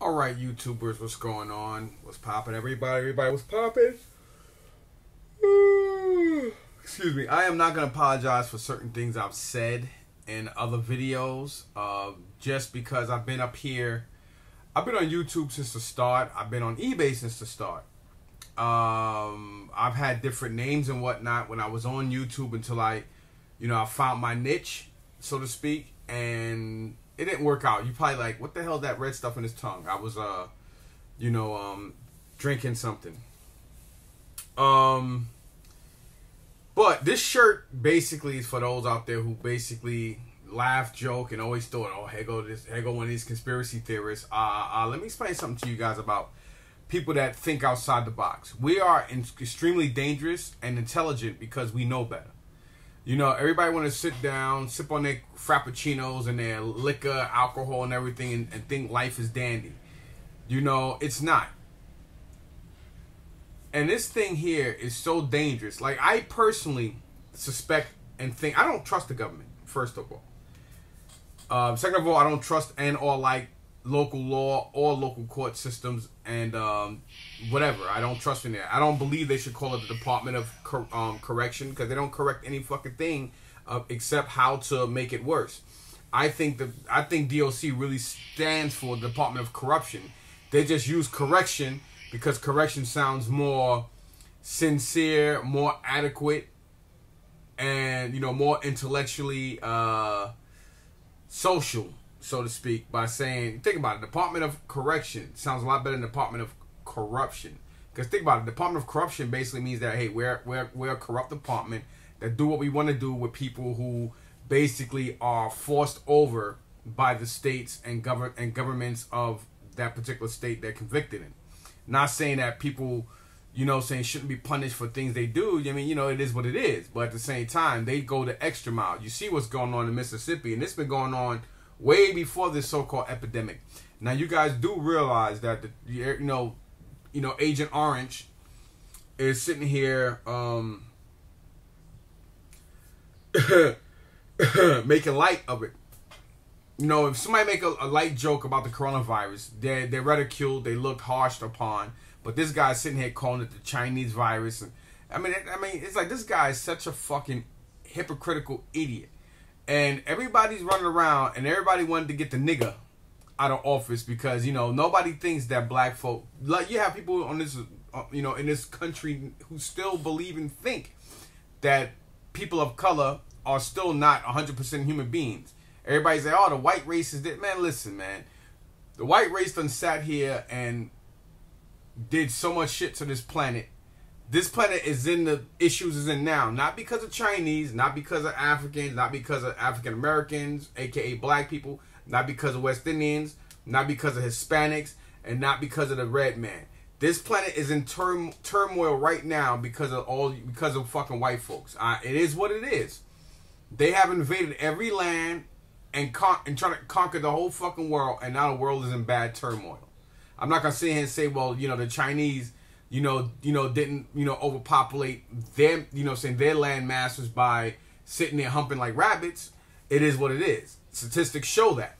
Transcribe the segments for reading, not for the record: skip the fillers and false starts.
All right, YouTubers, what's going on? What's popping? Everybody, what's popping? Excuse me. I am not going to apologize for certain things I've said in other videos, just because I've been up here. I've been on YouTube since the start. I've been on eBay since the start. I've had different names and whatnot when I was on YouTube until I found my niche, so to speak, and it didn't work out. You probably like, what the hell is that red stuff in his tongue? I was, drinking something. But this shirt basically is for those out there who basically laugh, joke, and always thought, oh, here go one of these conspiracy theorists. Let me explain something to you guys about people that think outside the box. We are extremely dangerous and intelligent because we know better. You know, everybody want to sit down, sip on their frappuccinos and their liquor, alcohol, and everything, and think life is dandy. You know, it's not. And this thing here is so dangerous. Like, I personally suspect and think, I don't trust the government, first of all. Second of all, I don't trust and or like local law or local court systems and whatever. I don't trust in that. I don't believe they should call it the Department of Correction, because they don't correct any fucking thing except how to make it worse. I think DOC really stands for Department of Corruption. They just use correction because correction sounds more sincere, more adequate, and more intellectually social, so to speak, by saying, think about it, Department of Correction sounds a lot better than Department of Corruption. Because think about it, Department of Corruption basically means that, hey, we're a corrupt department that do what we want to do with people who basically are forced over by the states and governments of that particular state they're convicted in. Not saying that people, saying shouldn't be punished for things they do. I mean, it is what it is. But at the same time, they go the extra mile. You see what's going on in Mississippi, and it's been going on way before this so-called epidemic. Now, you guys do realize that Agent Orange is sitting here making light of it. If somebody make a light joke about the coronavirus, they're ridiculed, they looked harshed upon. But this guy's sitting here calling it the Chinese virus. And I mean, it's like, this guy is such a fucking hypocritical idiot. And everybody's running around, and everybody wanted to get the nigga out of office because, nobody thinks that black folk, like, you have people on this, in this country who still believe and think that people of color are still not 100% human beings. Everybody's like, oh, the white race is dead. Man, listen, man. The white race done sat here and did so much shit to this planet. This planet is in the issues is in now. Not because of Chinese, not because of Africans, not because of African Americans, aka black people, not because of West Indians, not because of Hispanics, and not because of the red man. This planet is in turmoil right now because of fucking white folks. It is what it is. They have invaded every land and trying to conquer the whole fucking world, and now the world is in bad turmoil. I'm not gonna sit here and say, well, the Chinese, didn't, overpopulate their, their land masses by sitting there humping like rabbits. It is what it is. Statistics show that.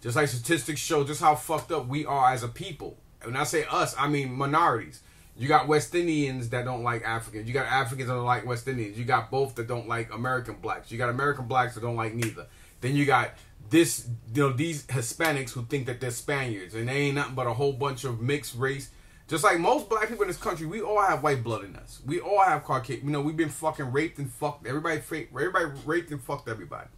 Just like statistics show just how fucked up we are as a people. And when I say us, I mean minorities. You got West Indians that don't like Africans. You got Africans that don't like West Indians. You got both that don't like American blacks. You got American blacks that don't like neither. Then you got these Hispanics who think that they're Spaniards, and they ain't nothing but a whole bunch of mixed race. Just like most black people in this country, we all have white blood in us. We all have Caucasian. We've been fucking raped and fucked. Everybody raped and fucked everybody.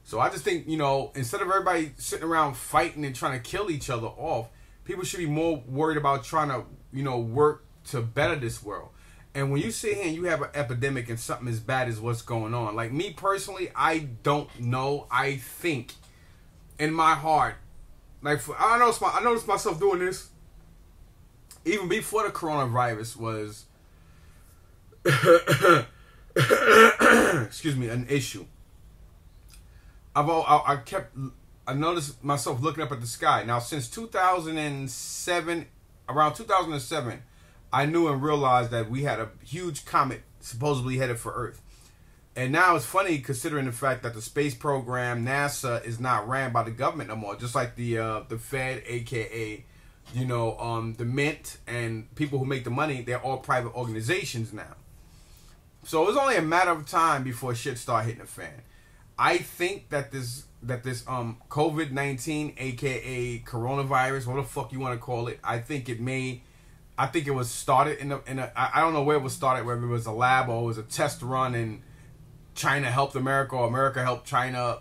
So I just think, instead of everybody sitting around fighting and trying to kill each other off, people should be more worried about trying to, work to better this world. And when you sit here and you have an epidemic and something as bad as what's going on, like me personally, I don't know. I think in my heart, like I noticed myself doing this even before the coronavirus was, excuse me, an issue. I noticed myself looking up at the sky. Now, since 2007, around 2007, I knew and realized that we had a huge comet supposedly headed for Earth. And now it's funny considering the fact that the space program, NASA, is not ran by the government no more. Just like the Fed, aka, the Mint and people who make the money, they're all private organizations now. So it's only a matter of time before shit start hitting the fan. I think that this COVID-19, aka coronavirus, what the fuck you want to call it, I think it was started in a I don't know where it was started, whether it was a lab or it was a test run, and China helped America or America helped China,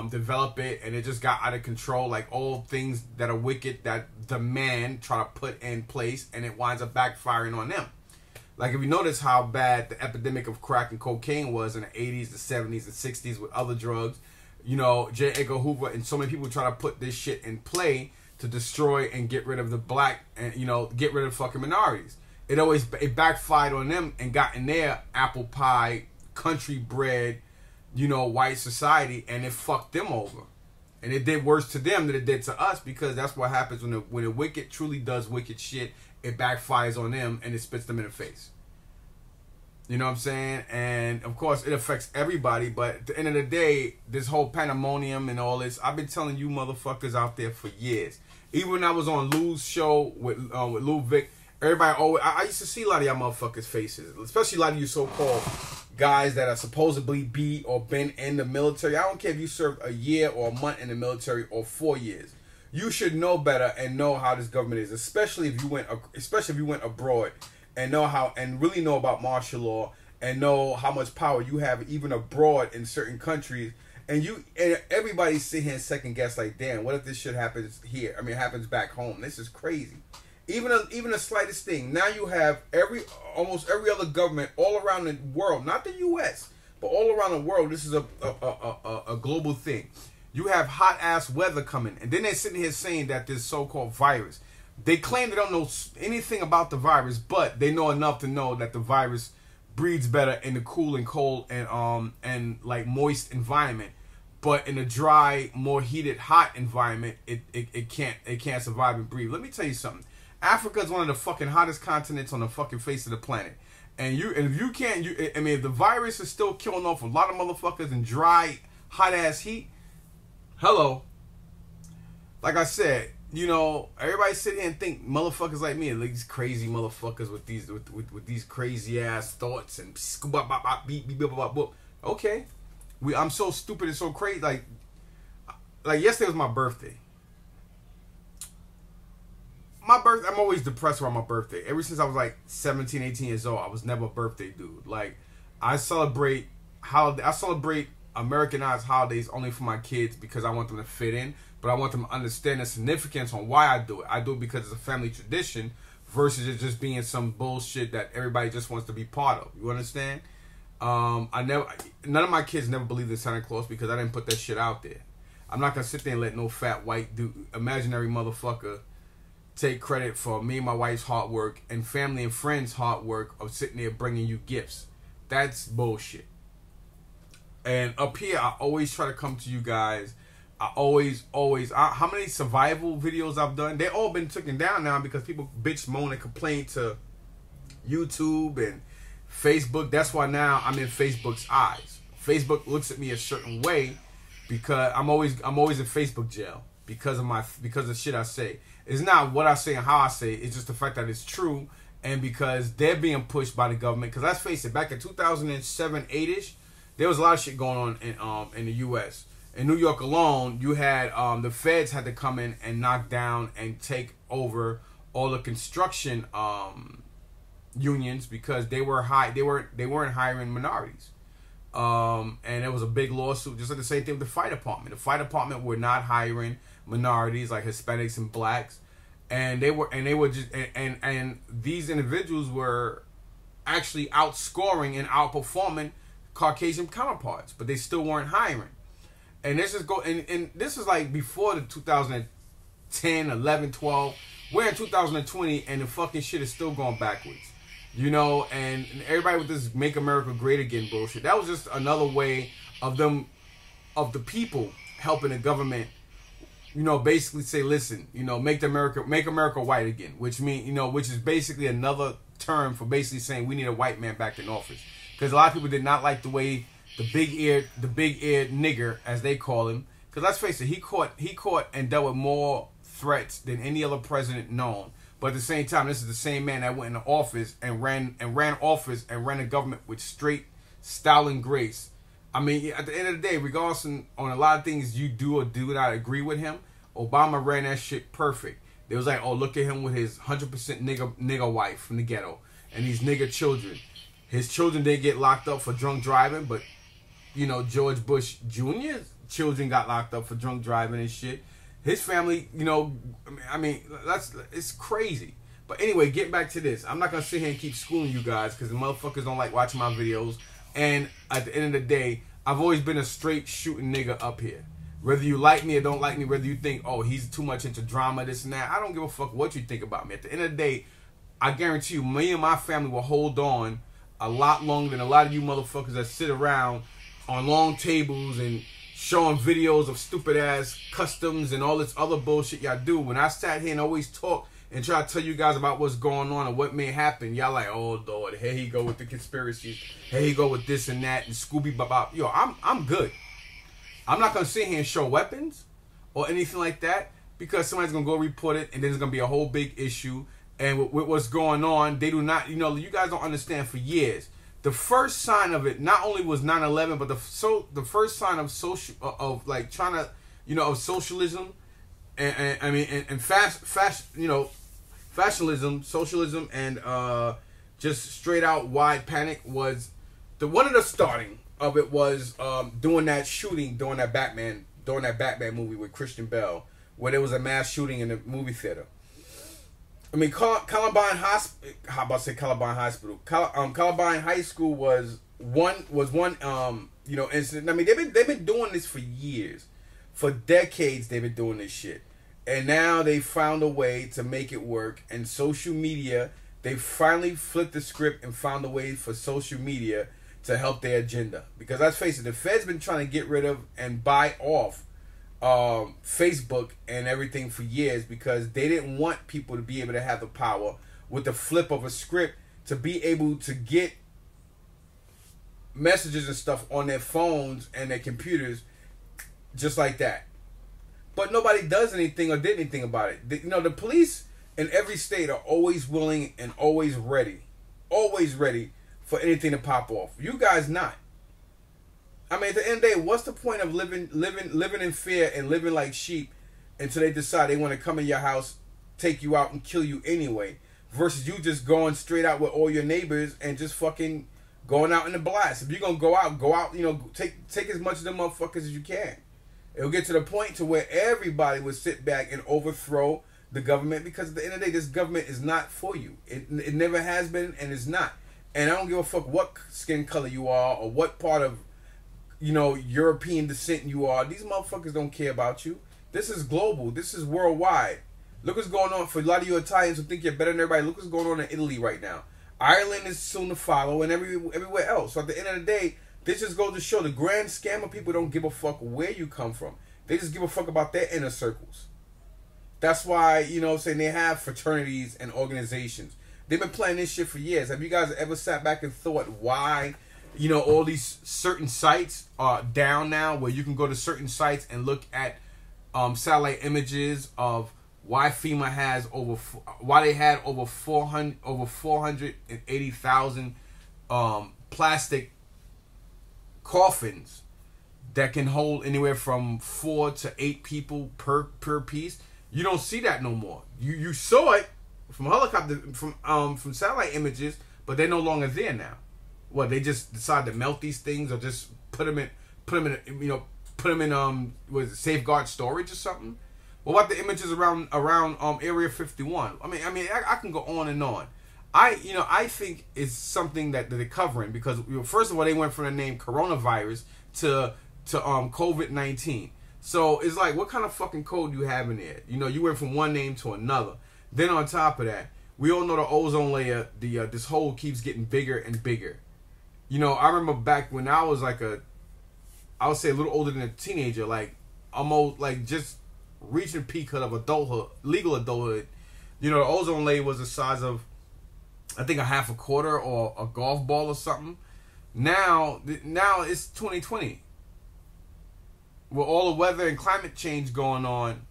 develop it, and it just got out of control, like all things that are wicked that the man try to put in place, and it winds up backfiring on them. Like if you notice how bad the epidemic of crack and cocaine was in the 80s, the 70s, the 60s with other drugs, J. Edgar Hoover and so many people try to put this shit in play to destroy and get rid of the black and, get rid of fucking minorities. It backfired on them and got in their apple pie, country bred, white society, and it fucked them over. And it did worse to them than it did to us, because that's what happens when the wicked truly does wicked shit. It backfires on them and it spits them in the face. You know what I'm saying? And of course it affects everybody, but at the end of the day, this whole pandemonium and all this, I've been telling you motherfuckers out there for years. Even when I was on Lou's show with Lou Vic, everybody always, I used to see a lot of y'all motherfuckers' faces, especially a lot of you so-called guys that are supposedly be or been in the military. I don't care if you served a year or a month in the military or 4 years. You should know better and know how this government is, especially if you went abroad and know how and really know about martial law and know how much power you have even abroad in certain countries. And everybody sit here and second guess, like, damn, what if this shit happens here? I mean, it happens back home. This is crazy. Even the slightest thing. Now you have almost every other government all around the world, not the U.S., but all around the world. This is a global thing. You have hot ass weather coming, and then they're sitting here saying that this so-called virus. They claim they don't know anything about the virus, but they know enough to know that the virus breeds better in the cool and cold and like moist environment. But in a dry, more heated, hot environment, it can't survive and breathe. Let me tell you something. Africa is one of the fucking hottest continents on the fucking face of the planet. And if the virus is still killing off a lot of motherfuckers in dry, hot ass heat, hello. Like I said, everybody sit here and think motherfuckers like me, like these crazy motherfuckers with these crazy ass thoughts and okay. I'm so stupid and so crazy. Like yesterday was my birthday. I'm always depressed around my birthday. Ever since I was like 17, 18 years old, I was never a birthday dude. Like I celebrate Americanized holidays only for my kids because I want them to fit in, but I want them to understand the significance on why I do it. I do it because it's a family tradition versus it just being some bullshit that everybody just wants to be part of. You understand? None of my kids never believed in Santa Claus because I didn't put that shit out there. I'm not gonna sit there and let no fat white dude, imaginary motherfucker, take credit for me and my wife's hard work and family and friends' hard work of sitting there bringing you gifts. That's bullshit. And up here, I always try to come to you guys. How many survival videos I've done? They've all been taken down now because people bitch, moan, and complain to YouTube and Facebook. That's why now I'm in Facebook's eyes. Facebook looks at me a certain way because I'm always in Facebook jail because of shit I say. It's not what I say and how I say it. It's just the fact that it's true, and because they're being pushed by the government. Because let's face it, back in 2007, 8-ish, there was a lot of shit going on in the U.S. In New York alone, you had the feds had to come in and knock down and take over all the construction unions because they weren't hiring minorities. And there was a big lawsuit, just like the same thing with the fire department. The fire department were not hiring minorities like Hispanics and blacks, and these individuals were actually outscoring and outperforming Caucasian counterparts, but they still weren't hiring. And this is like before the 2010, 11, 12. We're in 2020 and the fucking shit is still going backwards. And everybody with this Make America Great Again bullshit. That was just another way of the people helping the government, basically say, listen, make America white again, which is basically another term for basically saying we need a white man back in office. Because a lot of people did not like the way the big eared nigger, as they call him. Because let's face it, he caught and dealt with more threats than any other president known. But at the same time, this is the same man that went into office and ran a government with straight style and grace. I mean, at the end of the day, regardless on a lot of things you do or do not agree with him, Obama ran that shit perfect. They was like, oh, look at him with his 100% nigger wife from the ghetto and these nigger children. His children didn't get locked up for drunk driving, but, you know, George Bush Jr.'s children got locked up for drunk driving and shit. His family, you know, I mean, it's crazy. But anyway, getting back to this. I'm not going to sit here and keep schooling you guys because the motherfuckers don't like watching my videos. And at the end of the day, I've always been a straight shooting nigga up here. Whether you like me or don't like me, whether you think, oh, he's too much into drama, this and that, I don't give a fuck what you think about me. At the end of the day, I guarantee you, me and my family will hold on a lot longer than a lot of you motherfuckers that sit around on long tables and showing videos of stupid ass customs and all this other bullshit y'all do. When I sat here and always talk and try to tell you guys about what's going on and what may happen, y'all like, oh Lord, here he go with the conspiracies, here he go with this and that and Scooby Bop. Yo, I'm good. I'm not gonna sit here and show weapons or anything like that because somebody's gonna go report it and then there's gonna be a whole big issue. And with what's going on, they do not, you know, you guys don't understand. For years, the first sign of it not only was 9/11, but the first sign of like trying to, you know, of socialism and I mean and fashionism, socialism, and just straight out wide panic was one of the starting of it was doing that shooting during that Batman movie with Christian Bale, where there was a mass shooting in the movie theater. I mean, Columbine Hospital. How about to say Columbine Hospital? Columbine High School was one you know, incident. I mean, they've been doing this for years, for decades. They've been doing this shit, and now they found a way to make it work. And social media, they finally flipped the script and found a way for social media to help their agenda. Because let's face it, the Fed's been trying to get rid of and buy off Facebook and everything for years because they didn't want people to be able to have the power with the flip of a script to be able to get messages and stuff on their phones and their computers just like that. But nobody does anything or did anything about it. You know, the police in every state are always willing and always ready for anything to pop off. You guys not. I mean, at the end of the day, what's the point of living in fear and living like sheep until they decide they want to come in your house, take you out, and kill you anyway, versus you just going straight out with all your neighbors and just fucking going out in the blast. If you're gonna go out, you know, take as much of them motherfuckers as you can. It'll get to the point to where everybody would sit back and overthrow the government, because at the end of the day, this government is not for you. It never has been and is not. And I don't give a fuck what skin color you are or what part of, you know, European descent you are. These motherfuckers don't care about you. This is global. This is worldwide. Look what's going on for a lot of you Italians who think you're better than everybody. Look what's going on in Italy right now. Ireland is soon to follow, and everywhere else. So at the end of the day, this just goes to show the grand scam of people don't give a fuck where you come from. They just give a fuck about their inner circles. That's why, you know what I'm saying, they have fraternities and organizations. They've been playing this shit for years. Have you guys ever sat back and thought why, you know, all these certain sites are down now, where you can go to certain sites and look at satellite images of why FEMA has why they had over 480,000 plastic coffins that can hold anywhere from 4 to 8 people per piece. You don't see that no more. You saw it from helicopter, from satellite images, but they're no longer there now. What, they just decide to melt these things or just put them in was it safeguard storage or something? What about the images around Area 51? I mean I can go on and on. I think it's something that they're covering, because first of all, they went from the name coronavirus to COVID-19. So it's like, what kind of fucking code do you have in there? You know, you went from one name to another. Then on top of that, we all know the ozone layer, this hole keeps getting bigger and bigger. You know, I remember back when I was like I would say a little older than a teenager, like almost like just reaching peak of adulthood, legal adulthood. You know, the ozone layer was the size of, I think, a half a quarter or a golf ball or something. Now it's 2020. With all the weather and climate change going on,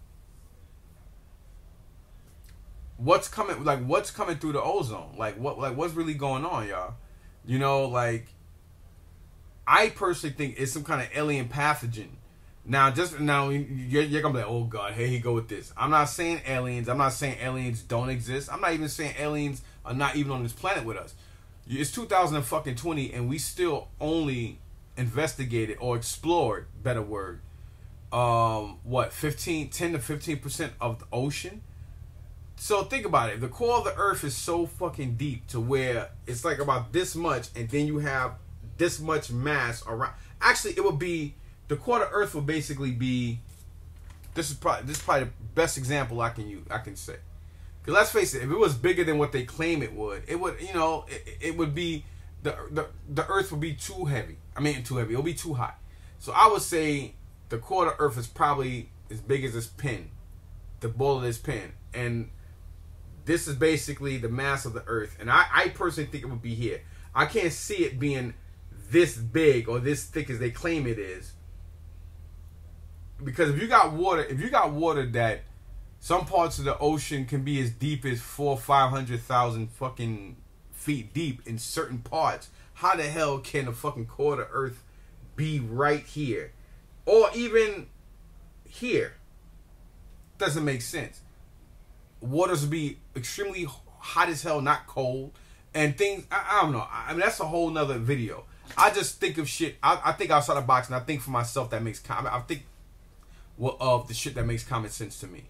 what's coming? Like, what's coming through the ozone? What's really going on, y'all? You know, like, I personally think it's some kind of alien pathogen. Now, you're gonna be like, oh God, here he go with this. I'm not saying aliens. I'm not saying aliens don't exist. I'm not even saying aliens are not even on this planet with us. It's 2020, and we still only investigated or explored, better word, 10 to 15% of the ocean. So think about it. The core of the earth is so fucking deep to where it's like about this much, and then you have this much mass around. Actually, it would be, the core of the earth will basically be, this is probably the best example I can say. Because let's face it, if it was bigger than what they claim it would, it would be, the earth would be too heavy. I mean, too heavy. It would be too hot. So I would say the core of the earth is probably as big as this pin, the ball of this pin. And this is basically the mass of the earth. And I personally think it would be here. I can't see it being this big or this thick as they claim it is. Because if you got water that some parts of the ocean can be as deep as 400,000-500,000 fucking feet deep in certain parts, how the hell can the fucking core of the earth be right here? Or even here? Doesn't make sense. Waters would be extremely hot as hell, not cold. And things, I don't know. I mean, that's a whole nother video. I just think of shit. I think outside the box, and I think for myself that makes I think of the shit that makes common sense to me.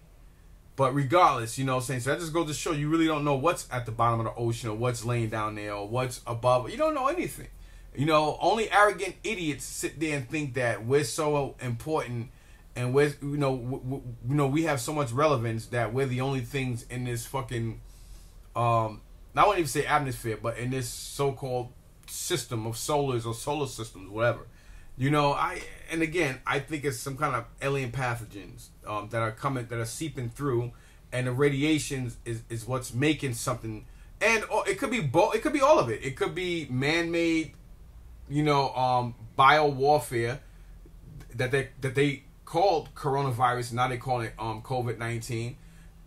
But regardless, you know what I'm saying? So that just goes to show you really don't know what's at the bottom of the ocean or what's laying down there or what's above. You don't know anything. You know, only arrogant idiots sit there and think that we're so important and we're, we have so much relevance that we're the only things in this fucking, I won't even say atmosphere, but in this so-called system of solars or solar systems, whatever. You know, I think it's some kind of alien pathogens that are coming, that are seeping through, and the radiations is what's making something. And it could be both. It could be all of it. It could be man-made, bio warfare that they called coronavirus. Now they call it COVID-19,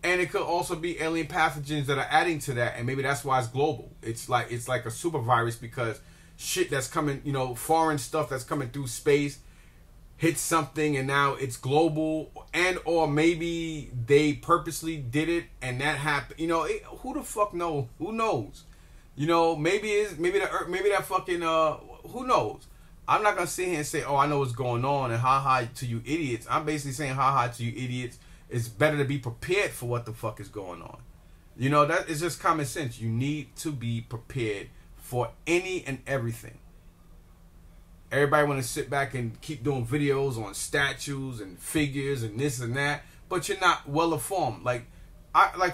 and it could also be alien pathogens that are adding to that, and maybe that's why it's global. It's like a super virus because shit that's coming, foreign stuff that's coming through space hits something and now it's global, and or maybe they purposely did it and that happened. Who the fuck knows? Who knows? Maybe that fucking who knows? I'm not gonna sit here and say, oh, I know what's going on and ha to you idiots. I'm basically saying ha to you idiots. It's better to be prepared for what the fuck is going on. That is just common sense. You need to be prepared for any and everything. Everybody want to sit back and keep doing videos on statues and figures and this and that, but you're not well informed. Like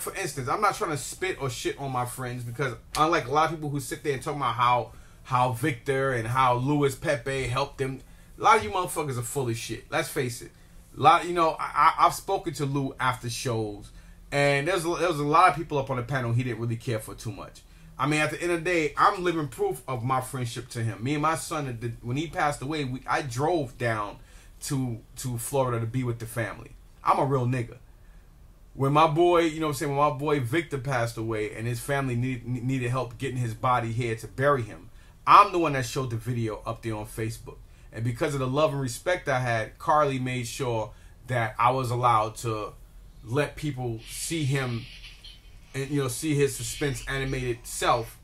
for instance, I'm not trying to spit or shit on my friends, because unlike a lot of people who sit there and talk about how Victor and how Luis Pepe helped them, a lot of you motherfuckers are full of shit. Let's face it. I've spoken to Lou after shows, and there was a lot of people up on the panel he didn't really care for too much. I mean, at the end of the day, I'm living proof of my friendship to him. Me and my son, when he passed away, I drove down to Florida to be with the family. I'm a real nigga. When my boy, when my boy Victor passed away and his family needed help getting his body here to bury him, I'm the one that showed the video up there on Facebook. And because of the love and respect I had, Carly made sure that I was allowed to let people see him and, see his suspense animated self.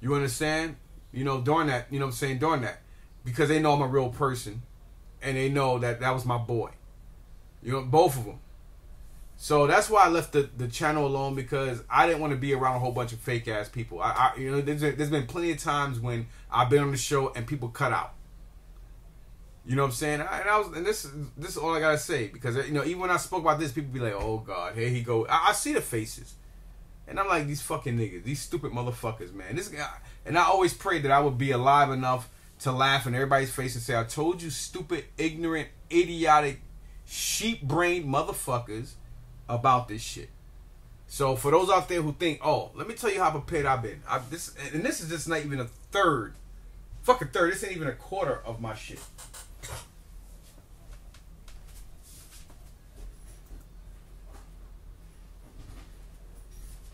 You understand? During that, during that. Because they know I'm a real person. And they know that was my boy. Both of them. So that's why I left the channel alone, because I didn't want to be around a whole bunch of fake ass people. There's been plenty of times when I've been on the show and people cut out. You know what I'm saying? And this is all I gotta say, because even when I spoke about this, people be like, "Oh God, here he go." I see the faces, and I'm like, these fucking niggas, these stupid motherfuckers, man. This guy, and I always prayed that I would be alive enough to laugh in everybody's face and say, "I told you, stupid, ignorant, idiotic, sheep-brained motherfuckers about this shit." So for those out there who think, oh, let me tell you how prepared I've been. This is just not even a third. Fucking third. This ain't even a quarter of my shit.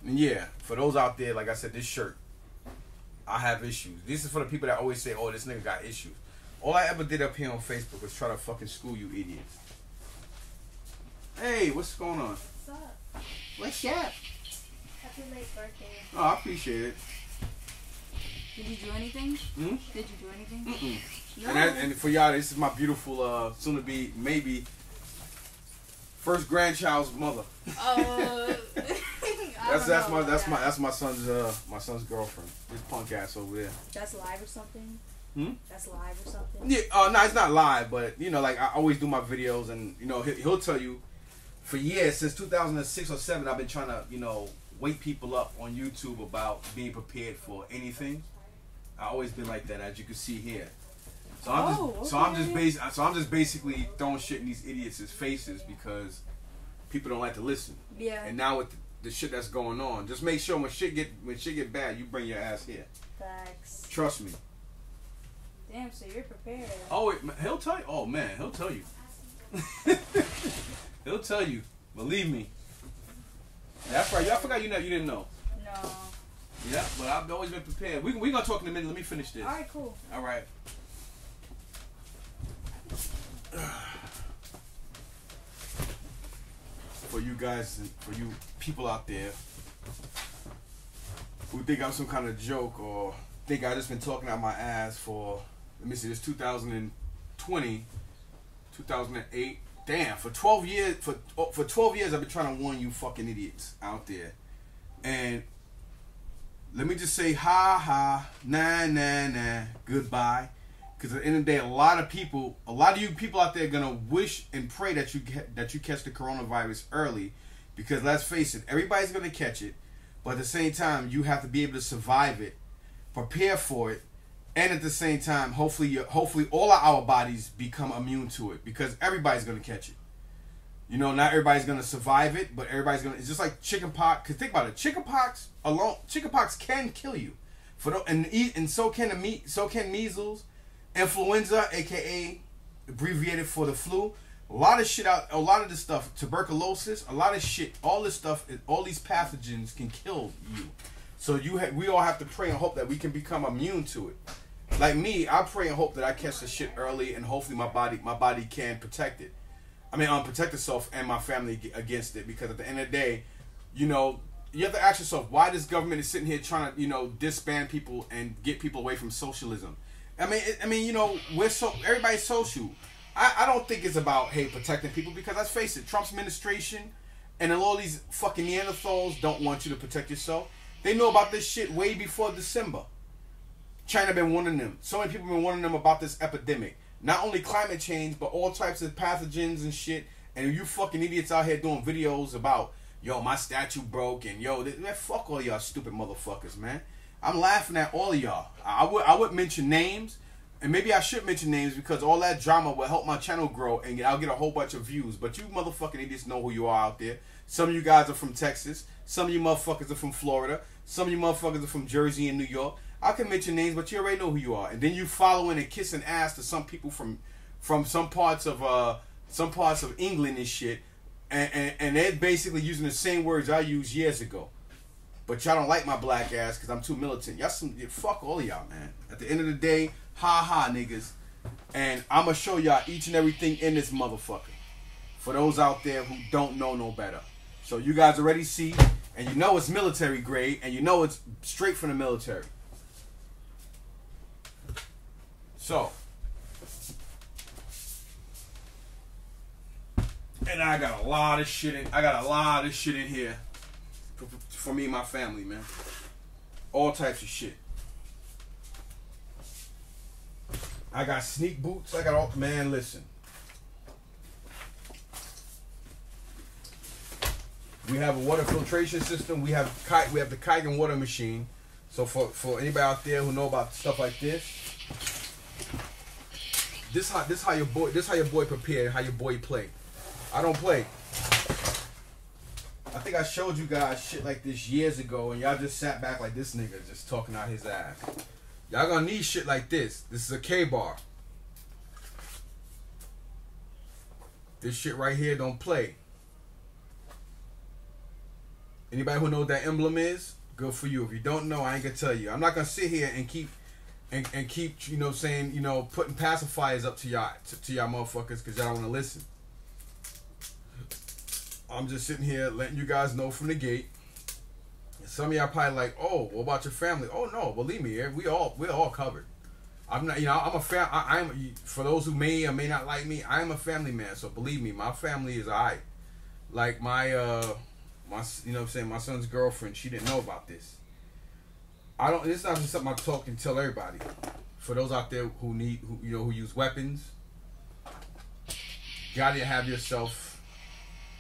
And yeah, for those out there, like I said, this shirt, I have issues. This is for the people that always say, oh, this nigga got issues. All I ever did up here on Facebook was try to fucking school you idiots. Hey, what's going on? What's up? What's up? Happy late birthday. Oh, I appreciate it. Did you do anything? Hmm? Did you do anything? Mm-mm. No. And for y'all, this is my beautiful, soon to be, maybe, first grandchild's mother. Oh. That's my son's girlfriend. This punk ass over there. That's live or something? Hmm? That's live or something? Yeah, no, it's not live, but you know, like I always do my videos, and you know, he'll tell you, for years since 2006 or 7, I've been trying to, you know, wake people up on YouTube about being prepared for anything. I always been like that, as you can see here. So I'm just basically throwing shit in these idiots' faces because people don't like to listen. Yeah. And now with the shit that's going on, just make sure when shit get bad, you bring your ass here. Facts. Trust me. Damn, so you're prepared. Oh, he'll tell you. Oh man, he'll tell you. He'll tell you. Believe me. That's right. I forgot you didn't know. No. Yeah, but I've always been prepared. We gonna talk in a minute. Let me finish this. All right, cool. All right. For you guys, and for you people out there who think I'm some kind of joke or think I just been talking out my ass for, let me see, this 2020, 2008. Damn, for 12 years, for 12 years I've been trying to warn you fucking idiots out there. And let me just say ha ha, nah nah nah, goodbye. Because at the end of the day, a lot of you people out there are gonna wish and pray that you catch the coronavirus early, because let's face it, everybody's gonna catch it, but at the same time, you have to be able to survive it, prepare for it, and at the same time, hopefully all of our bodies become immune to it, because everybody's gonna catch it. You know, not everybody's gonna survive it, but everybody's gonna. It's just like chickenpox. Cause think about it, chickenpox can kill you, and so can measles. Influenza, aka abbreviated for the flu, a lot of this stuff, tuberculosis, a lot of shit, all this stuff, all these pathogens can kill you. So we all have to pray and hope that we can become immune to it. Like me, I pray and hope that I catch the shit early, and hopefully my body can protect it. Protect itself and my family against it. Because at the end of the day, you know, you have to ask yourself why this government is sitting here trying to, you know, disband people and get people away from socialism. I mean, you know, everybody's social. I don't think it's about, hey, protecting people, because let's face it, Trump's administration and all these fucking Neanderthals don't want you to protect yourself. They know about this shit way before December. China been warning them. So many people been warning them about this epidemic. Not only climate change, but all types of pathogens and shit. And you fucking idiots out here doing videos about, yo, my statue broke, and yo, man, fuck all y'all stupid motherfuckers, man. I'm laughing at all of y'all. I would mention names, and maybe I should mention names, because all that drama will help my channel grow, and I'll get a whole bunch of views. But you motherfucking idiots know who you are out there. Some of you guys are from Texas. Some of you motherfuckers are from Florida. Some of you motherfuckers are from Jersey and New York. I can mention names, but you already know who you are. And then you following and kissing ass to some people from some parts of England and shit, and they're basically using the same words I used years ago. But y'all don't like my black ass because I'm too militant. Y'all fuck all of y'all, man. At the end of the day, ha ha, niggas. And I'm going to show y'all each and everything in this motherfucker. For those out there who don't know no better. So you guys already see, and you know it's military grade, and you know it's straight from the military. So. And I got a lot of shit in here. For me and my family, man. All types of shit. I got sneak boots. I got all, man, listen. We have a water filtration system. We have the Kaigen water machine. So for anybody out there who know about stuff like this, this how your boy prepare, how your boy play. I don't play. I think I showed you guys shit like this years ago, and y'all just sat back like this nigga just talking out his ass. Y'all gonna need shit like this. This is a K-bar. This shit right here don't play. Anybody who know what that emblem is, good for you. If you don't know, I ain't gonna tell you. I'm not gonna sit here and keep you know saying, you know, putting pacifiers up to y'all motherfuckers because y'all don't wanna listen. I'm just sitting here letting you guys know from the gate. And some of y'all probably like, oh, what about your family? Oh no, believe me, we're all covered. I'm not, you know, I'm a I'm for those who may or may not like me, I am a family man. So believe me, my family is alright. Like my you know what I'm saying, my son's girlfriend, she didn't know about this. This is not just something I talk and tell everybody. For those out there who use weapons, you gotta have yourself.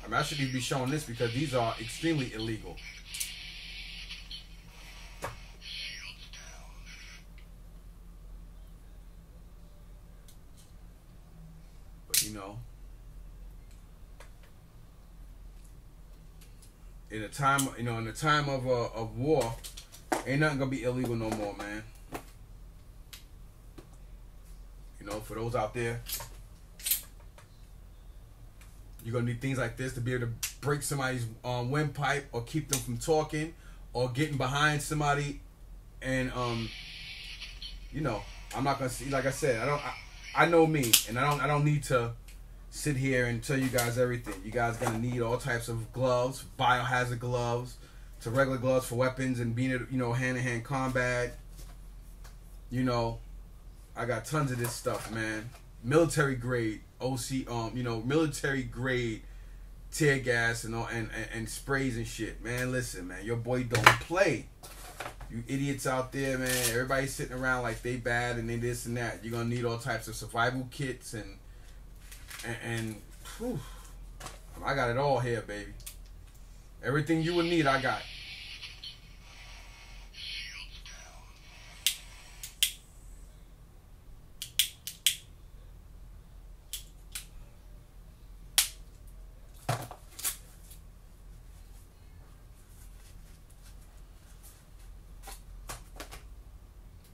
I mean, I shouldn't even be showing this because these are extremely illegal. But you know, in a time of war, ain't nothing gonna be illegal no more, man. You know, for those out there, you're gonna need things like this to be able to break somebody's windpipe or keep them from talking or getting behind somebody. And you know, I'm not gonna see. Like I said, I know me, and I don't need to sit here and tell you guys everything. You guys gonna need all types of gloves, biohazard gloves, to regular gloves for weapons and being, you know, hand-to-hand combat. You know, I got tons of this stuff, man. Military grade OC, you know, military grade tear gas and all, and sprays and shit. Man, listen, man, your boy don't play. You idiots out there, man. Everybody's sitting around like they bad and they this and that. You're gonna need all types of survival kits and whew, I got it all here, baby. Everything you would need, I got.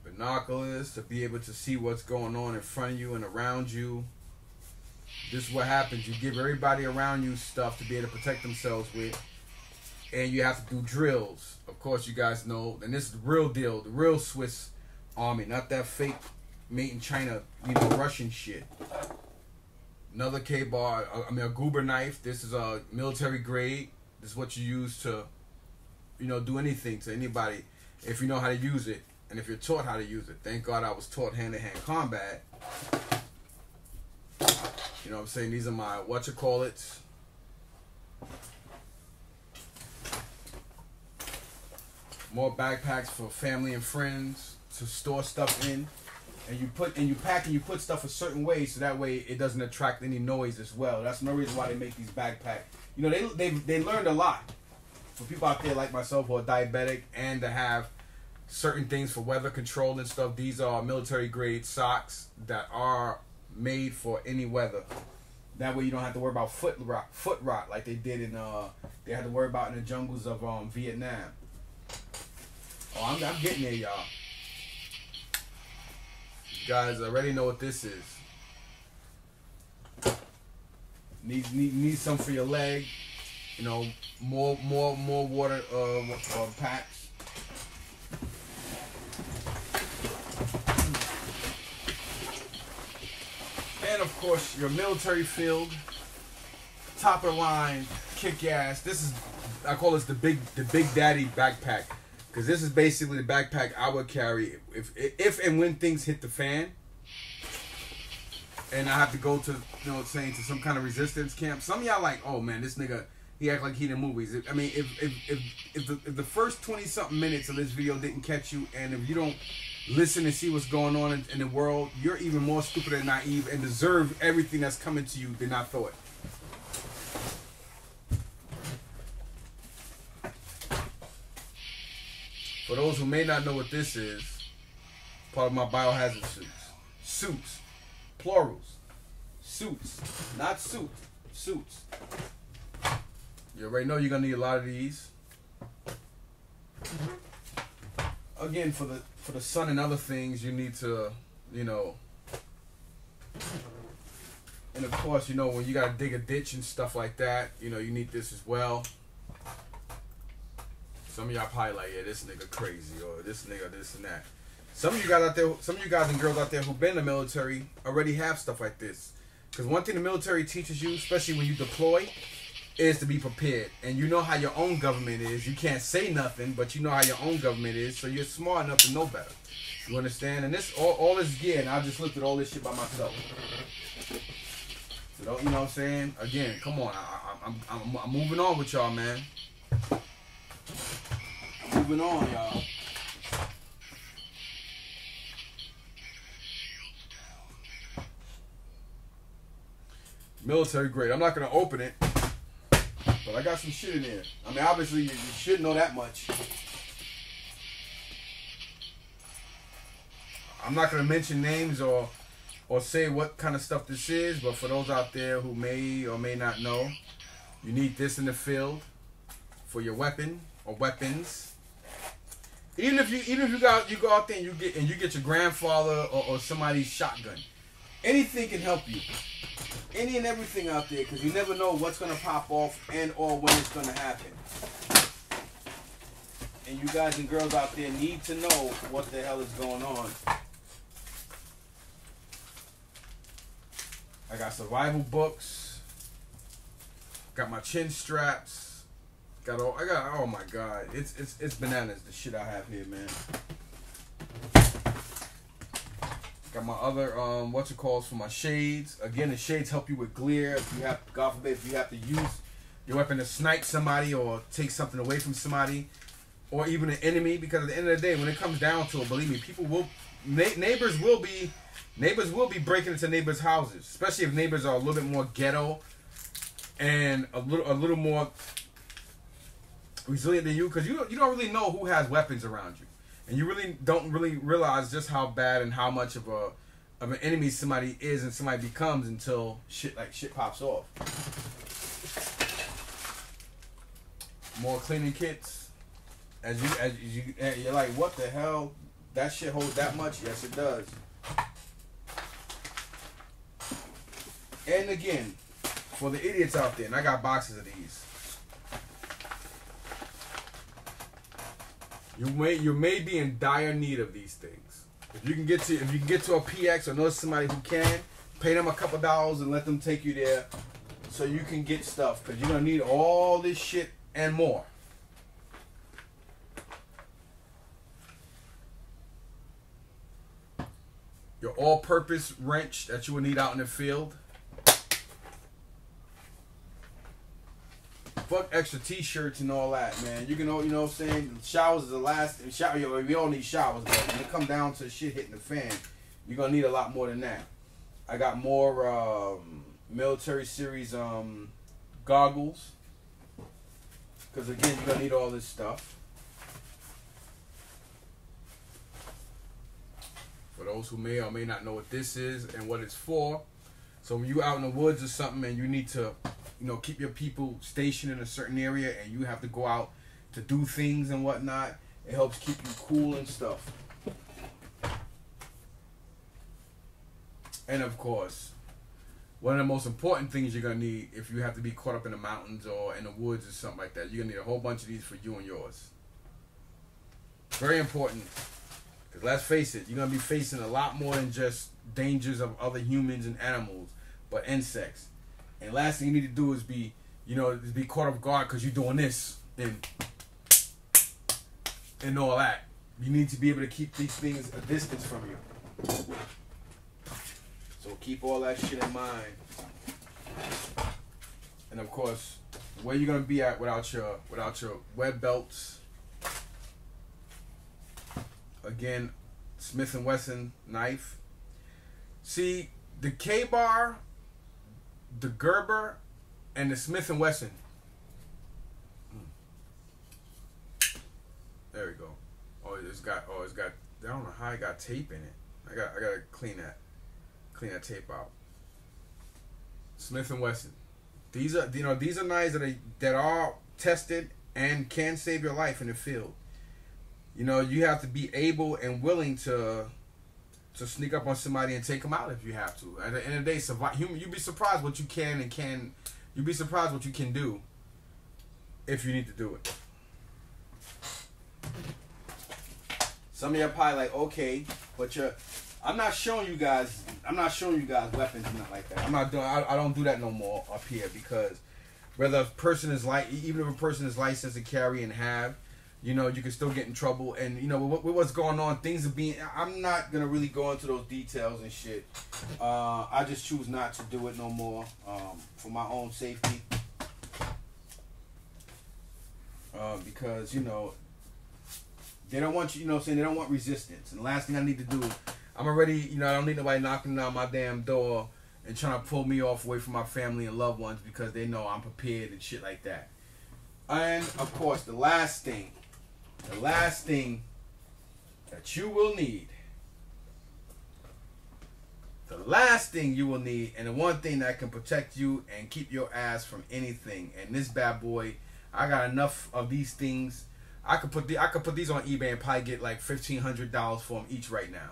Binoculars to be able to see what's going on in front of you and around you. This is what happens. You give everybody around you stuff to be able to protect themselves with. And you have to do drills. Of course, you guys know. And this is the real deal. The real Swiss Army. Not that fake made in China, you know, Russian shit. Another K-bar. I mean, a goober knife. This is a military grade. This is what you use to, you know, do anything to anybody if you know how to use it. And if you're taught how to use it. Thank God I was taught hand-to-hand combat. You know what I'm saying? These are my whatchamacallits. More backpacks for family and friends to store stuff in. And you pack and you put stuff a certain way so that way it doesn't attract any noise as well. That's no reason why they make these backpacks. You know, they learned a lot. For people out there like myself who are diabetic and to have certain things for weather control and stuff. These are military grade socks that are made for any weather. That way you don't have to worry about foot rot like they did in they had to worry about in the jungles of Vietnam. Oh, I'm getting there, y'all. You guys already know what this is. Need some for your leg. You know, more water packs. And of course, your military field, top of the line, kick ass. This is, I call this the big daddy backpack, because this is basically the backpack I would carry if and when things hit the fan, and I have to go to, you know what I'm saying, to some kind of resistance camp. Some of y'all like, oh man, this nigga, he act like he in movies. I mean, if the first 20 something minutes of this video didn't catch you, and if you don't listen and see what's going on in the world, you're even more stupid and naive and deserve everything that's coming to you than I thought. For those who may not know what this is, part of my biohazard suits, plurals, suits, not suits, suits. You already know you're gonna need a lot of these. Again, for the sun and other things, you need to, you know. And of course, you know, when you gotta dig a ditch and stuff like that, you know, you need this as well. Some of y'all probably like, yeah, this nigga crazy, or this nigga this and that. Some of you guys out there, some of you guys and girls out there who've been in the military already have stuff like this. Because one thing the military teaches you, especially when you deploy, is to be prepared. And you know how your own government is. You can't say nothing, but you know how your own government is, so you're smart enough to know better. You understand? And this all this gear, and I just looked at all this shit by myself. So you know what I'm saying? Again, come on, I'm moving on with y'all, man. I'm moving on, y'all. Military grade. I'm not gonna open it, but I got some shit in there. I mean, obviously you should know that much. I'm not gonna mention names or say what kind of stuff this is, but for those out there who may or may not know, you need this in the field for your weapon or weapons. Even if you go out there and you get your grandfather or somebody's shotgun, anything can help you. Any and everything out there, because you never know what's gonna pop off and or when it's gonna happen. And you guys and girls out there need to know what the hell is going on. I got survival books. Got my chin straps. Oh my god, it's bananas the shit I have here, man. Got my other what's it called for my shades. Again, the shades help you with glare. If you have, God forbid, if you have to use your weapon to snipe somebody or take something away from somebody, or even an enemy. Because at the end of the day, when it comes down to it, believe me, neighbors will be breaking into neighbors' houses, especially if neighbors are a little bit more ghetto and a little more resilient than you, because you don't really know who has weapons around you. And you really don't realize just how bad and how much of an enemy somebody is and somebody becomes until shit pops off. More cleaning kits. You're like, what the hell? That shit holds that much? Yes, it does. And again, for the idiots out there, and I got boxes of these. You may be in dire need of these things. If you can get to a PX or know somebody who can, pay them a couple dollars and let them take you there, so you can get stuff, because you're gonna need all this shit and more. Your all-purpose wrench that you will need out in the field. Fuck extra t-shirts and all that, man. You know what I'm saying? Showers is the last. We all need showers, but when it come down to shit hitting the fan, you're gonna need a lot more than that. I got more military series goggles, because again, you're gonna need all this stuff. For those who may or may not know what this is and what it's for, so when you out in the woods or something and you need to, keep your people stationed in a certain area and you have to go out to do things and whatnot, it helps keep you cool and stuff. And of course, one of the most important things you're going to need if you have to be caught up in the mountains or in the woods or something like that, you're going to need a whole bunch of these for you and yours. Very important. Because let's face it, you're going to be facing a lot more than just dangers of other humans and animals, but insects. And last thing you need to do is be caught off guard because you're doing this and all that. You need to be able to keep these things a distance from you. So keep all that shit in mind. And of course, where you're gonna be at without your web belts. Again, Smith & Wesson knife. See, the K-bar, the Gerber, and the Smith & Wesson. There we go. It's got, I don't know how I got tape in it. I gotta clean that tape out. Smith & Wesson. These are, these are knives that are tested and can save your life in the field. You have to be able and willing to sneak up on somebody and take them out if you have to. At the end of the day, you'd be surprised what you you'd be surprised what you can do if you need to do it. Some of you are probably like, okay, but I'm not showing you guys weapons and nothing like that. I don't do that no more up here, because whether a person is even if a person is licensed to carry and have, you can still get in trouble. And with what's going on, things are being. I'm not gonna really go into those details and shit. I just choose not to do it no more, for my own safety. Because they don't want you. They don't want resistance. And the last thing I need to do, I'm already. I don't need nobody knocking down my damn door and trying to pull me off away from my family and loved ones because they know I'm prepared and shit like that. And of course, the last thing that you will need, and the one thing that can protect you and keep your ass from anything. And this bad boy, I got enough of these things. I could put these on eBay and probably get like $1,500 for them each right now.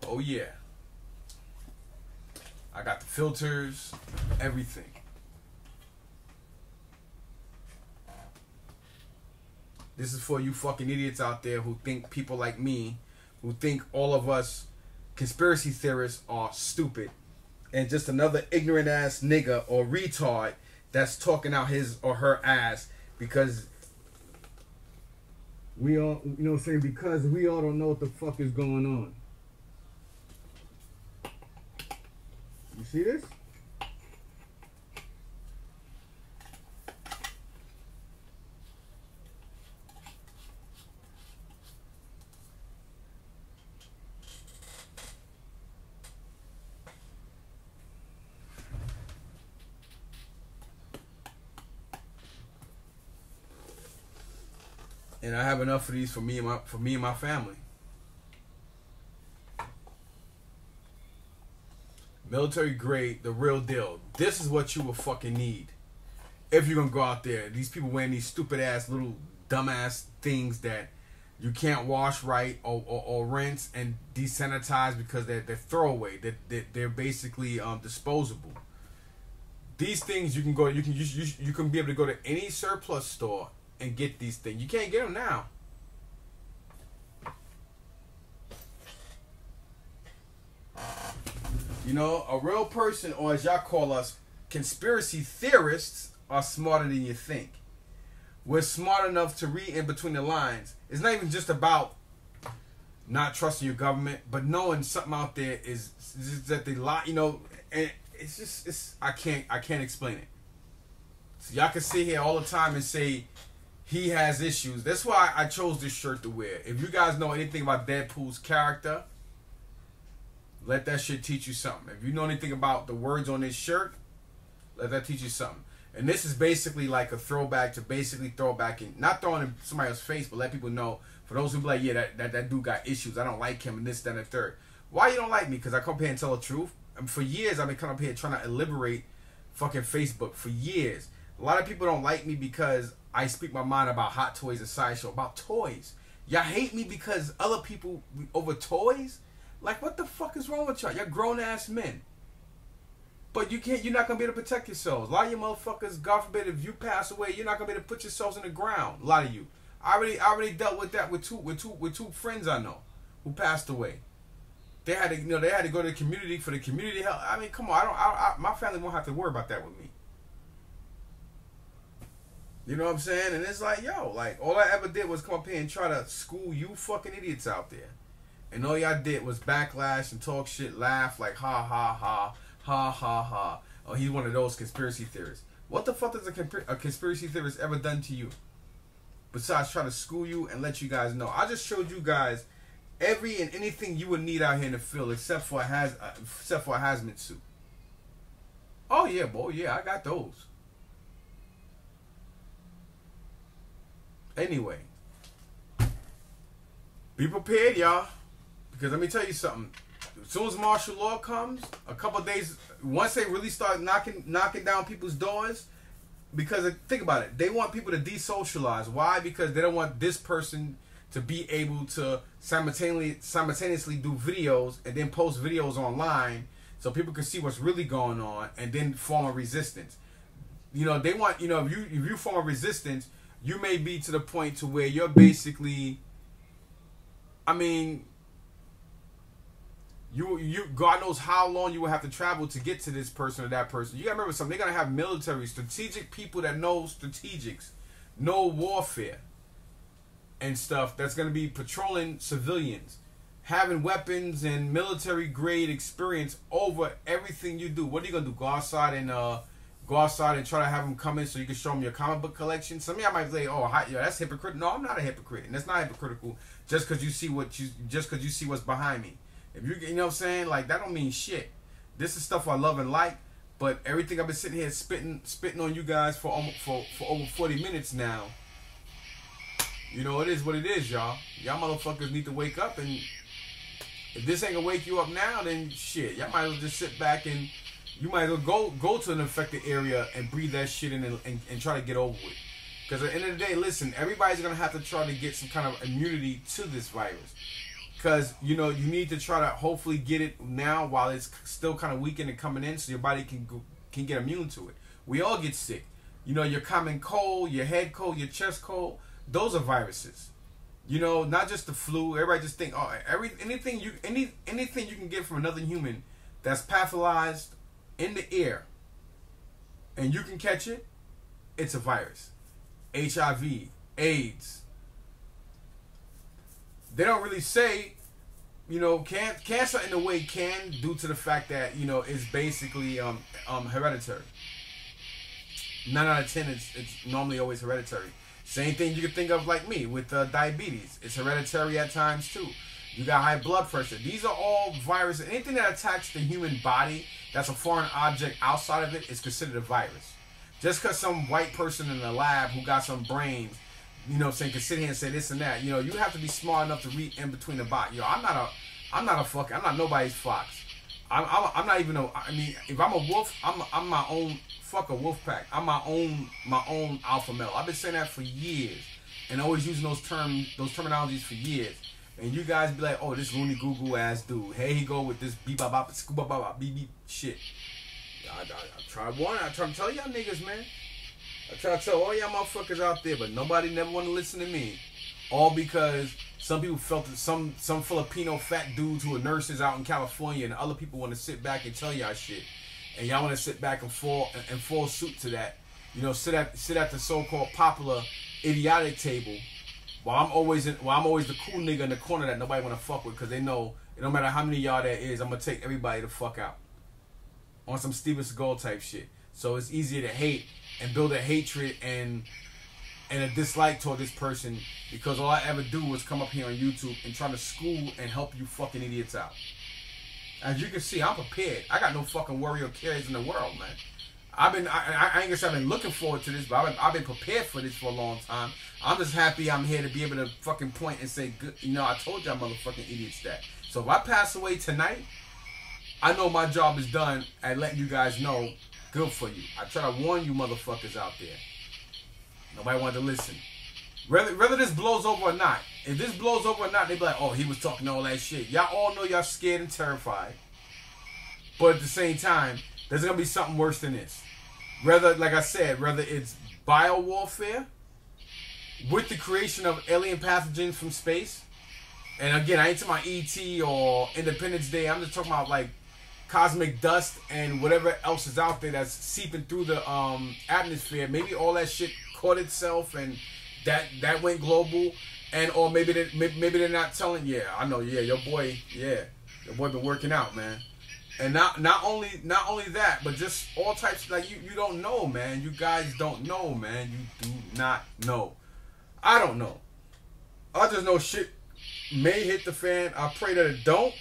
Oh yeah. I got the filters, everything. This is for you fucking idiots out there who think people like me, who think all of us conspiracy theorists are stupid and just another ignorant ass nigga or retard that's talking out his or her ass because we all, because we all don't know what the fuck is going on. You see this? And I have enough of these for me and my family. Military grade, the real deal. This is what you will fucking need if you're gonna go out there. These people wearing these stupid ass little dumbass things that you can't wash right or rinse and desanitize because they're throwaway. They're basically disposable. These things you can be able to go to any surplus store and get these things. You can't get them now. A real person, or as y'all call us, conspiracy theorists, are smarter than you think. We're smart enough to read in between the lines. It's not even just about not trusting your government, but knowing something out there is that they lie, and I can't explain it. So y'all can sit here all the time and say he has issues. That's why I chose this shirt to wear. If you guys know anything about Deadpool's character, let that shit teach you something. If you know anything about the words on this shirt, let that teach you something. And this is basically like a throwback to basically throw back in, not throwing in somebody else's face, but let people know, for those who be like, yeah, that dude got issues, I don't like him, and this, that, and the third. Why you don't like me? Because I come up here and tell the truth. And for years, I've been coming up here trying to liberate fucking Facebook. For years. A lot of people don't like me because I speak my mind about Hot Toys and Sideshow, about toys. Y'all hate me because other people over toys? Like, what the fuck is wrong with y'all? Y'all grown-ass men. But you're not going to be able to protect yourselves. A lot of you motherfuckers, God forbid, if you pass away, you're not going to be able to put yourselves in the ground. A lot of you. I already dealt with that with two friends I know who passed away. They had to, go to the community for the community help. I mean, come on, my family won't have to worry about that with me. You know what I'm saying? And it's like, yo, like, all I ever did was come up here and try to school you fucking idiots out there. And all y'all did was backlash and talk shit, laugh, like, ha, ha, ha, ha, ha, ha. Oh, he's one of those conspiracy theorists. What the fuck has a conspiracy theorist ever done to you? Besides trying to school you and let you guys know. I just showed you guys every and anything you would need out here in the field except for a hazmat suit. Oh, yeah, boy. Yeah, I got those. Anyway. Be prepared, y'all. Because let me tell you something. as soon as martial law comes, a couple of days, once they really start knocking down people's doors, because think about it, they want people to desocialize. Why? Because they don't want this person to be able to simultaneously do videos and then post videos online so people can see what's really going on and then form a resistance. You know, they want, you know, if you form a resistance, you may be to the point to where you're basically, I mean, you God knows how long you will have to travel to get to this person or that person. You gotta remember something. They're gonna have military, strategic people that know strategics, know warfare and stuff, that's gonna be patrolling civilians, having weapons and military grade experience over everything you do. What are you gonna do? Go outside and try to have them come in so you can show them your comic book collection? Some of y'all might say, "Oh, that's hypocritical." No, I'm not a hypocrite, and that's not hypocritical just because you see what's behind me. If you know what I'm saying, like, that don't mean shit. This is stuff I love and like, but everything I've been sitting here spitting on you guys for over 40 minutes now. You know, it is what it is, y'all. Y'all motherfuckers need to wake up, and if this ain't gonna wake you up now, then shit, y'all might as well just sit back and you might as well go to an affected area and breathe that shit in and try to get over it. Because at the end of the day, listen, everybody's gonna have to try to get some kind of immunity to this virus. Because, you know, you need to try to hopefully get it now while it's still kind of weakened and coming in, so your body can get immune to it. We all get sick. You know, your common cold, your head cold, your chest cold, those are viruses. You know, not just the flu. Everybody just think, oh, anything you can get from another human that's pathologized in the air and you can catch it, it's a virus. HIV, AIDS. They don't really say, you know, cancer in a way can, due to the fact that, you know, it's basically hereditary. 9 out of 10, it's normally always hereditary. Same thing you can think of like me with diabetes. It's hereditary at times too. You got high blood pressure. These are all viruses. Anything that attacks the human body that's a foreign object outside of it is considered a virus. Just because some white person in the lab who got some brains, you know what I'm saying, can sit here and say this and that. You know, you have to be smart enough to read in between the box. Yo, I'm not nobody's fox. I'm not even I mean, if I'm a wolf, I'm my own. Fuck a wolf pack. I'm my own alpha male. I've been saying that for years, and always using those terminologies for years. And you guys be like, oh, this loony goo goo ass dude. Here he go with this beep bop bop scuba bop bop beep beep shit. I try to tell y'all niggas, man. I try to tell all y'all motherfuckers out there, but nobody never want to listen to me. All because some people felt that some Filipino fat dudes who are nurses out in California, and other people want to sit back and tell y'all shit. And y'all want to sit back and fall suit to that. You know, sit at the so-called popular idiotic table, while I'm always the cool nigga in the corner that nobody want to fuck with, because they know no matter how many y'all there is, I'm gonna take everybody the fuck out on some Steven Seagal type shit. So it's easier to hate and build a hatred and a dislike toward this person, because all I ever do was come up here on YouTube and try to school and help you fucking idiots out. As you can see, I'm prepared. I got no fucking worry or cares in the world, man. I ain't gonna say I've been looking forward to this, but I've been prepared for this for a long time. I'm just happy I'm here to be able to fucking point and say, good, you know, I told y'all motherfucking idiots that. So if I pass away tonight, I know my job is done at letting you guys know, good for you. I try to warn you motherfuckers out there. Nobody wanted to listen. Whether this blows over or not, if this blows over or not, they be like, oh, he was talking all that shit. Y'all all know y'all scared and terrified. But at the same time, there's going to be something worse than this. Like I said, whether it's bio-warfare, with the creation of alien pathogens from space. And again, I ain't talking about E.T. or Independence Day. I'm just talking about like cosmic dust and whatever else is out there that's seeping through the atmosphere. Maybe all that shit caught itself and that went global, and or maybe they're not telling. Yeah, I know. Yeah, your boy been working out, man. And not only that, but just all types. Like you don't know, man. You guys don't know, man. You do not know. I don't know. I just know shit may hit the fan. I pray that it don't.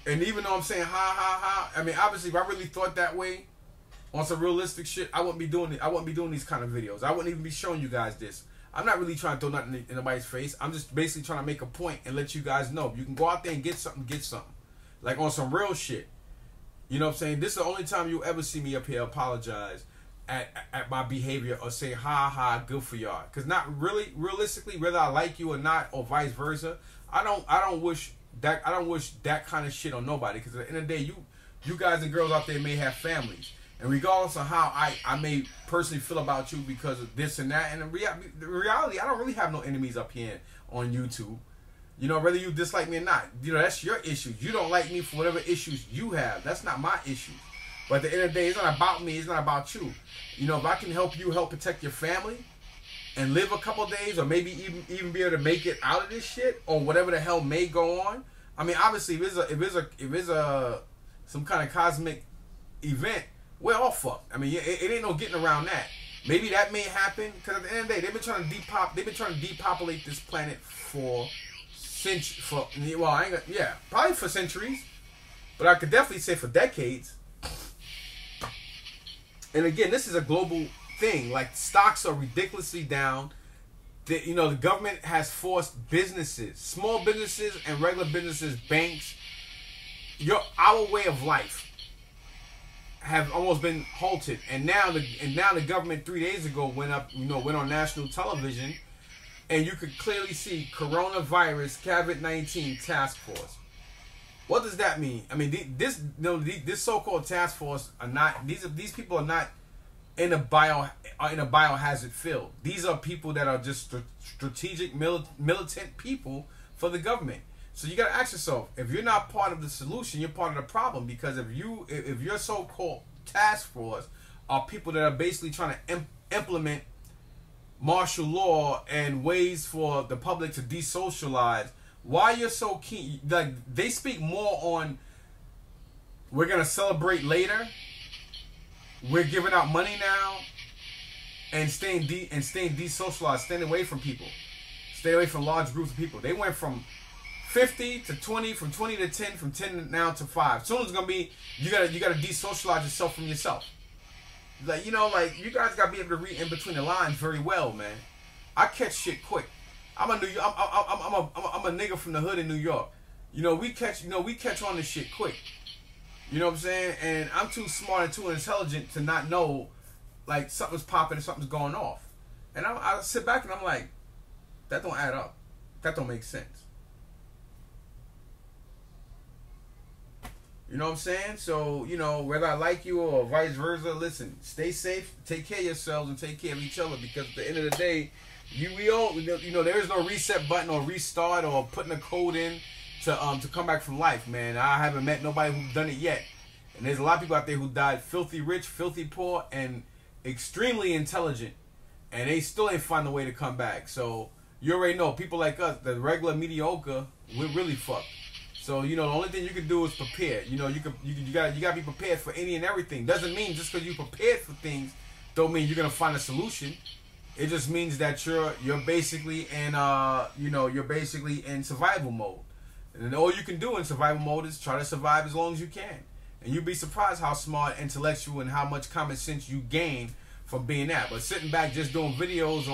And even though I'm saying ha, I mean, obviously, if I really thought that way on some realistic shit, I wouldn't be doing it. I wouldn't be doing these kind of videos. I wouldn't even be showing you guys this. I'm not really trying to throw nothing in nobody's face. I'm just basically trying to make a point and let you guys know. If you can go out there and get something, get something. like on some real shit. You know what I'm saying? This is the only time you ever see me up here apologize at my behavior or say ha, good for y'all. Cause not really, realistically, whether I like you or not, or vice versa, I don't wish that kind of shit on nobody. Cause at the end of the day, you guys and girls out there may have families. And regardless of how I may personally feel about you because of this and that, and the reality, I don't really have no enemies up here on YouTube. You know, whether you dislike me or not, you know, that's your issues. You don't like me for whatever issues you have. That's not my issue. But at the end of the day, it's not about me. It's not about you. You know, if I can help you help protect your family and live a couple days, or maybe even be able to make it out of this shit, or whatever the hell may go on. I mean, obviously, if it's some kind of cosmic event, we're all fucked. I mean, it ain't no getting around that. Maybe that may happen because at the end of the day, they've been trying to depopulate this planet for probably for centuries, but I could definitely say for decades. And again, this is a global thing. Like, stocks are ridiculously down. The government has forced businesses, small businesses and regular businesses, banks, our way of life have almost been halted. And now the government 3 days ago went on national television, and you could clearly see coronavirus COVID-19 task force. What does that mean? I mean, this so-called task force are not, these people are not in a biohazard field. These are people that are just strategic militant people for the government. So you got to ask yourself, if you're not part of the solution, you're part of the problem. Because if your so-called task force are people that are basically trying to implement martial law and ways for the public to desocialize, why you're so keen? Like, they speak more on, we're gonna celebrate later, we're giving out money now, and staying desocialized, staying away from people, stay away from large groups of people. They went from 50 to 20, from 20 to 10, from 10 now to 5. Soon it's gonna be you gotta desocialize yourself from yourself. Like, you guys gotta be able to read in between the lines very well, man. I catch shit quick. I'm a nigga from the hood in New York. We catch on this shit quick. You know what I'm saying? And I'm too smart and too intelligent to not know, like, something's popping and something's going off. And I sit back and I'm like, that don't add up. That don't make sense. You know what I'm saying? So, whether I like you or vice versa, listen, stay safe, take care of yourselves, and take care of each other. Because at the end of the day, we all, there is no reset button or restart or putting a code in to come back from life, man. I haven't met nobody who's done it yet. And there's a lot of people out there who died filthy rich, filthy poor, and extremely intelligent. And they still ain't find a way to come back. So, you already know, people like us, the regular mediocre, we're really fucked. So, the only thing you can do is prepare. You gotta be prepared for any and everything. Doesn't mean just because you prepared for things, don't mean you're gonna find a solution. It just means that you're basically in survival mode. And all you can do in survival mode is try to survive as long as you can. And you'd be surprised how smart, intellectual, and how much common sense you gain from being that. But sitting back just doing videos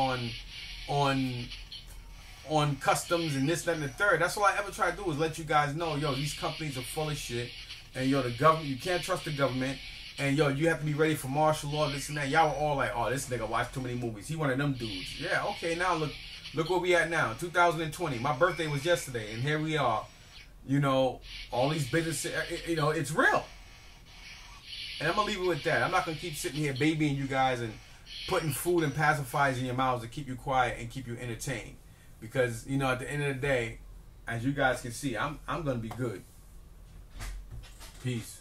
on customs and this, that, and the third, that's all I ever try to do is let you guys know, these companies are full of shit, and the government, you can't trust the government, and you have to be ready for martial law, this and that. Y'all were all like, oh, this nigga watched too many movies, he one of them dudes. Yeah, okay, now look where we at now, 2020. My birthday was yesterday, and here we are. All these businesses, it's real. And I'm gonna leave it with that. I'm not gonna keep sitting here babying you guys and putting food and pacifiers in your mouths to keep you quiet and keep you entertained. Because, at the end of the day, as you guys can see, I'm going to be good. Peace.